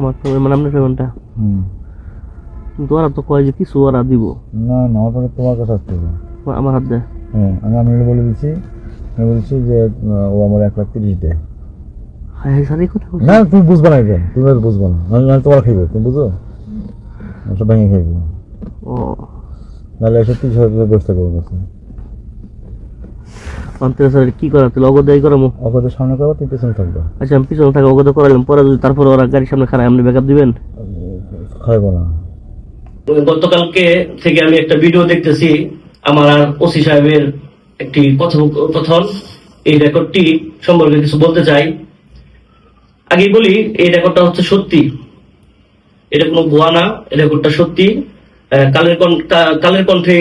আমার পেমেন্ট মানে আপনার পেমেন্টটা কিন্তু ওরা তো কয় যে কিছু ওরা দিব না না ওটা তোমার কাছে আসতে হবে আমার হাত দেয়। হ্যাঁ আমি বলে দিচ্ছি আমি বলছি যে ও আমার 1,30,000 দেয়। হ্যাঁ হ্যাঁ স্যার এই কথা না তুমি বুঝবে না এটা তুমি আর বুঝবে না আমি তোমার খাইবো তুমি বুঝো ওটা ভেঙে খাইবো ও নাহলে 30,000 ব্যবস্থা করবো কাছে অন্তরে স্যার কি করা তুই অগদাই করামো অগদের সামনে করবো তুমি পেছনে থাকবে। আচ্ছা আমি পিছনে থাকা অগদ করালাম পরে যদি তারপর ওরা গাড়ির সামনে খারাপ আপনি ব্যাকআপ দিবেন খাইবো না। গতকালকে থেকে আমি একটা ভিডিও দেখতেছি আমার আর ওসি সাহেবের একটি কথোপকথন এই রেকর্ডটি সম্পর্কে কিছু বলতে চাই। আগে বলি এই রেকর্ডটা হচ্ছে সত্যি, এটা কোনো ভুয়া না, এই রেকর্ডটা সত্যি। কালের কণ্ঠে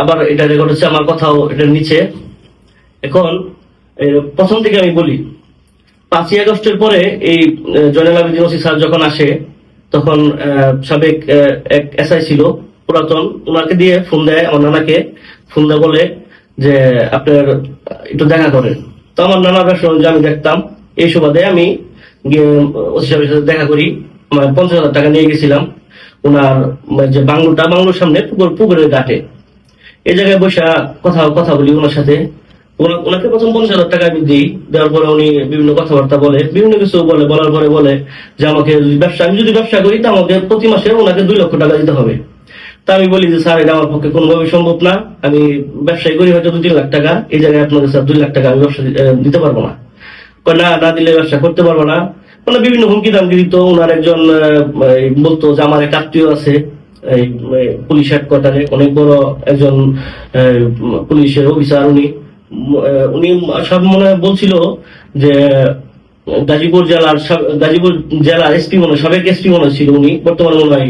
আবার এটা রেকর্ড হচ্ছে, আমার কথাও এটার নিচে। এখন প্রথম থেকে আমি বলি 5ই আগস্টের পরে এই জয়নাল আবেদিন ওসি স্যার যখন আসে তখন সাবেক এক এসআই ছিল পুরাতন, ওনাকে দিয়ে ফোন দেয় আমার নানাকে, ফোন দেয় বলে যে আপনার একটু দেখা করেন। তো আমার নানার ব্যবসা আমি দেখতাম, এই সুবাদে আমি ওসি সাহেবের সাথে দেখা করি। 50,000 টাকা নিয়ে গেছিলাম ওনার যে বাংলোর সামনে পুকুরের ঘাটে, এই জায়গায় বসে কথা বলি ওনার সাথে। ওনাকে প্রথম 50,000 টাকা আমি দিই, দেওয়ার পরে উনি বিভিন্ন কথাবার্তা বলে, বিভিন্ন কিছু বলার পরে বলে যে আমাকে আমি যদি ব্যবসা করি তা আমাকে প্রতি মাসে ওনাকে 2 লক্ষ টাকা দিতে হবে। তা আমি বলি যে স্যার এটা আমার পক্ষে কোনোভাবেই সম্ভব না, আমি ব্যবসায়ী করি হয়তো 2-3 লাখ টাকা, এই জায়গায় আপনাকে স্যার 2 লাখ টাকা আমি ব্যবসা দিতে পারবো না। না দিলে ব্যবসা করতে পারবো না, মানে বিভিন্ন হুমকি দামকি দিত। ওনার একজন বলতো যে আমার এক আত্মীয় আছে এই পুলিশ হেডকোয়ার্টারে, অনেক বড় একজন পুলিশের অফিসার, উনি সব মনে বলছিল যে গাজীপুর জেলার এসপি মনে সাবেক এসপি মনে ছিল উনি, বর্তমানে মনে হয়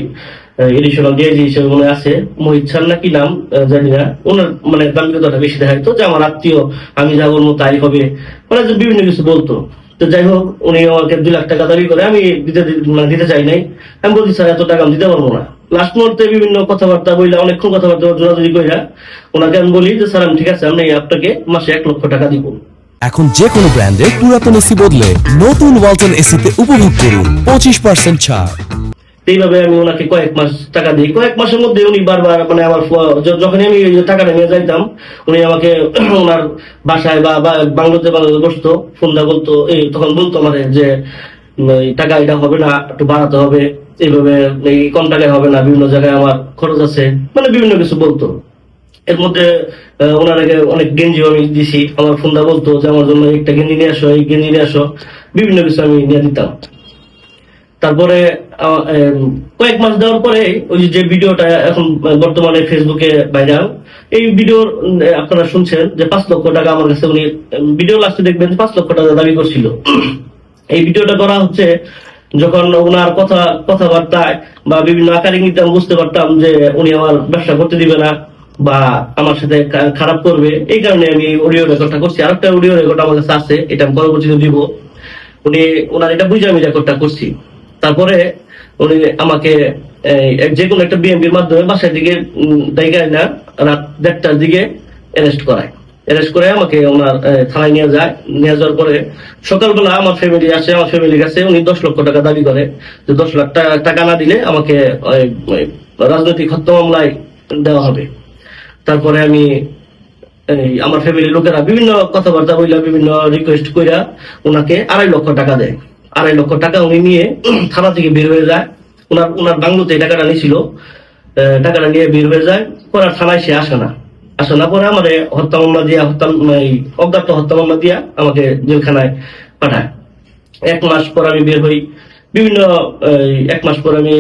এডিশনাল ডিআইজি হিসেবে মনে আছে, মোহিত স্যার নাকি নাম জানি না। ওনার মানে দাম্ভিকতাটা বেশি দেখাইতো যে আমার আত্মীয়, আমি যা বলবো তাই হবে, মানে বিভিন্ন কিছু বলতো। তো যাই হোক উনি আমাকে 2 লাখ টাকা দাবি করে, আমি দিতে চাই নাই। আমি বলছি স্যার এত টাকা আমি দিতে পারবো না। লাস্ট মুহূর্তে বিভিন্ন কথাবার্তা বললে, অনেকক্ষণ কথাবার্তা জোরাজুরি কইরা ওনাকে আমি বলি যে স্যার আমি ঠিক আছে, আমি আপনাকে মাসে 1 লক্ষ টাকা দিব। এখন যে কোনো ব্র্যান্ডের পুরাতন এসি বদলে নতুন ওয়ালটন এসিতে উপভোগ করুন 25% ছাড়। এইভাবে আমি ওনাকে কয়েক মাস টাকা দিই। কয়েক মাসের মধ্যে উনি বারবার মানে আমার যখন আমি টাকাটা নিয়ে যাইতাম, উনি আমাকে ওনার বাসায় বা বাংলোতে বসতো, ফোনটা বলতো, তখন বলতো আমার যে টাকা এটা হবে না, একটু বাড়াতে হবে, এইভাবে কম টাকায় হবে না, বিভিন্ন জায়গায় আমার খরচ আছে, মানে বিভিন্ন কিছু বলতো। এর মধ্যে ওনাকে অনেক গেঞ্জি আমি দিছি, আমার ফোনটা বলতো যে আমার জন্য একটা গেঞ্জি নিয়ে আসো, এই গেঞ্জি নিয়ে আসো, বিভিন্ন কিছু আমি নিয়ে দিতাম। তারপরে কয়েক মাস দেওয়ার পরে ওই যে ভিডিওটা এখন বর্তমানে ফেসবুকে ভাইরাল, এই ভিডিও আপনারা শুনছেন যে 5 লক্ষ টাকা আমার কাছে উনি, ভিডিও লাস্টে দেখবেন 5 লক্ষ টাকা দাবি করছিল। এই ভিডিওটা করা হচ্ছে যখন ওনার কথাবার্তায় বা বিভিন্ন আকারে নিতে আমি বুঝতে পারতাম যে উনি আমার ব্যবসা করতে দিবে না বা আমার সাথে খারাপ করবে, এই কারণে আমি অডিও রেকর্ডটা করছি। আরেকটা অডিও রেকর্ড আমার কাছে আছে, এটা আমি পরবর্তীতে দিব। ওনার এটা বুঝে আমি রেকর্ডটা করছি। তারপরে উনি আমাকে যে কোনো একটা বিএমপির মাধ্যমে বাসার দিকে জায়গায় না রাত 1:30টার দিকে অ্যারেস্ট করে আমাকে ওনার থানায় নিয়ে যাওয়ার পরে সকালবেলা আমার ফ্যামিলি আসে, আমার ফ্যামিলির কাছে উনি 10 লক্ষ টাকা দাবি করে যে 10 লাখ টাকা না দিলে আমাকে রাজনৈতিক হত্যা মামলায় দেওয়া হবে। তারপরে আমি আমার ফ্যামিলির লোকেরা বিভিন্ন কথাবার্তা বইলা, বিভিন্ন রিকোয়েস্ট কইরা ওনাকে 2.5 লক্ষ টাকা দেয়। 2.5 লক্ষ টাকা উনি নিয়ে থানা থেকে বের হয়ে যায়। ওনার বাংলোতে টাকাটা নিয়েছিল, টাকাটা নিয়ে বের হয়ে যায়। পরে থানায় সে আসে না, পরে আমার হত্যা মামলা দিয়া, অজ্ঞাত হত্যা মামলা দিয়া আমাকে জেলখানায় পাঠায়। 1 মাস পর আমি বের হই। 1 মাস পর আমি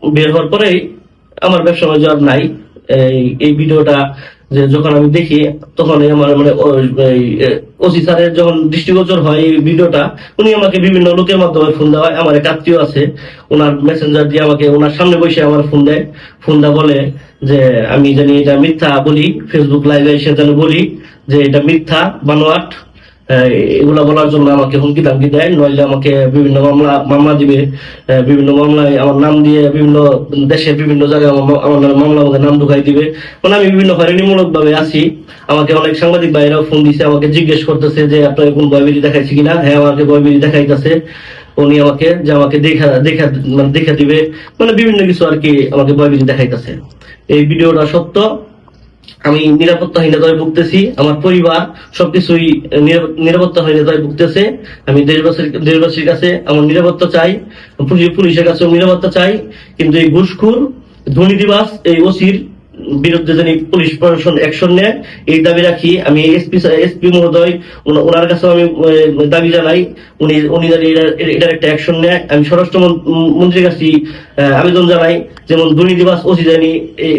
বের হওয়ার পরেই আমার ব্যবসা বাণিজ্য আর নাই। এই ভিডিওটা যে যখন আমি দেখি তখন আমার মানে ওসি স্যারের যখন দৃষ্টিগোচর হয় এই ভিডিওটা, উনি আমাকে বিভিন্ন লোকের মাধ্যমে ফোন দেওয়ায়। আমার এক আত্মীয় আছে, ওনার মেসেঞ্জার দিয়ে আমাকে ওনার সামনে বসে আমার ফোনটা বলে যে আমি জানি এটা মিথ্যা বলি, ফেসবুক লাইভে এসে যেন বলি যে এটা মিথ্যা বানোয়াট, এগুলা বলার জন্য আমাকে হুমকি দামকি দেয়, নইলে আমাকে বিভিন্ন মামলা দিবে। বিভিন্ন মামলায় আমার নাম দিয়ে বিভিন্ন দেশের বিভিন্ন জায়গায় আমার মামলা আমাদের নাম ঢুকাই দিবে। মানে আমি বিভিন্ন হয়রানিমূলক ভাবে আছি। আমাকে অনেক সাংবাদিক ভাইরাও ফোন দিছে, আমাকে জিজ্ঞেস করতেছে যে আপনার কোন ভয়ভীতি দেখাইছে কিনা। হ্যাঁ, আমাকে ভয়ভীতি দেখাইতেছে। উনি আমাকে দেখা দিবে, মানে বিভিন্ন কিছু আর কি আমাকে ভয়ভীতি দেখাইতেছে। এই ভিডিওটা সত্য, আমি নিরাপত্তাহীনতায় ভুগতেছি, আমার পরিবার সবকিছুই নিরাপত্তাহীনতায় ভুগতেছে। আমি দেশবাসীর কাছে আমার নিরাপত্তা চাই, পুলিশের কাছেও নিরাপত্তা চাই। কিন্তু এই ঘুষখোর দুর্নীতিবাজ এই ওসির বিরুদ্ধে যিনি পুলিশ প্রশাসন অ্যাকশন নেয়, এই দাবি রাখি। আমি এসপি মহোদয় ওনার কাছেও আমি দাবি জানাই, উনি জানি এটার একটা অ্যাকশন নেয়। আমি স্বরাষ্ট্র মন্ত্রীর কাছে আবেদন জানাই, যেমন দুর্নীতিবাজ ওসি জানি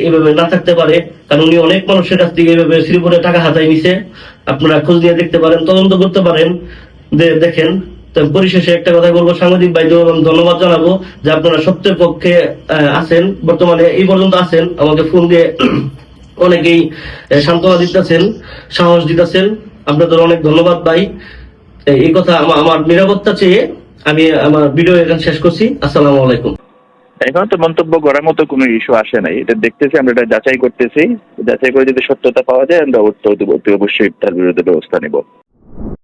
এভাবে না থাকতে পারে, কারণ উনি অনেক মানুষের কাছ থেকে এভাবে শ্রীপুরে টাকা হাতায় নিছে। আপনারা খোঁজ নিয়ে দেখতে পারেন, তদন্ত করতে পারেন, দেখেন। তো পরিশেষে একটা কথা বলবো, সাংবাদিক ভাইদের ধন্যবাদ জানাবো যে আপনারা সত্যের পক্ষে আছেন, বর্তমানে এই পর্যন্ত আছেন। আমাকে ফোন দিয়ে অনেকেই সান্ত্বনা দিতেছেন, সাহস দিতেছেন, আপনাদের অনেক ধন্যবাদ ভাই। এই কথা আমার নিরাপত্তা চেয়ে আমি আমার ভিডিও এখানে শেষ করছি। আসসালামু আলাইকুম। এখন তো মন্তব্য করার মতো কোনো ইস্যু আসে নাই, এটা দেখতেছি, আমরা এটা যাচাই করতেছি। যাচাই করে যদি সত্যতা পাওয়া যায় আমরা অবশ্যই তার বিরুদ্ধে ব্যবস্থা নেব।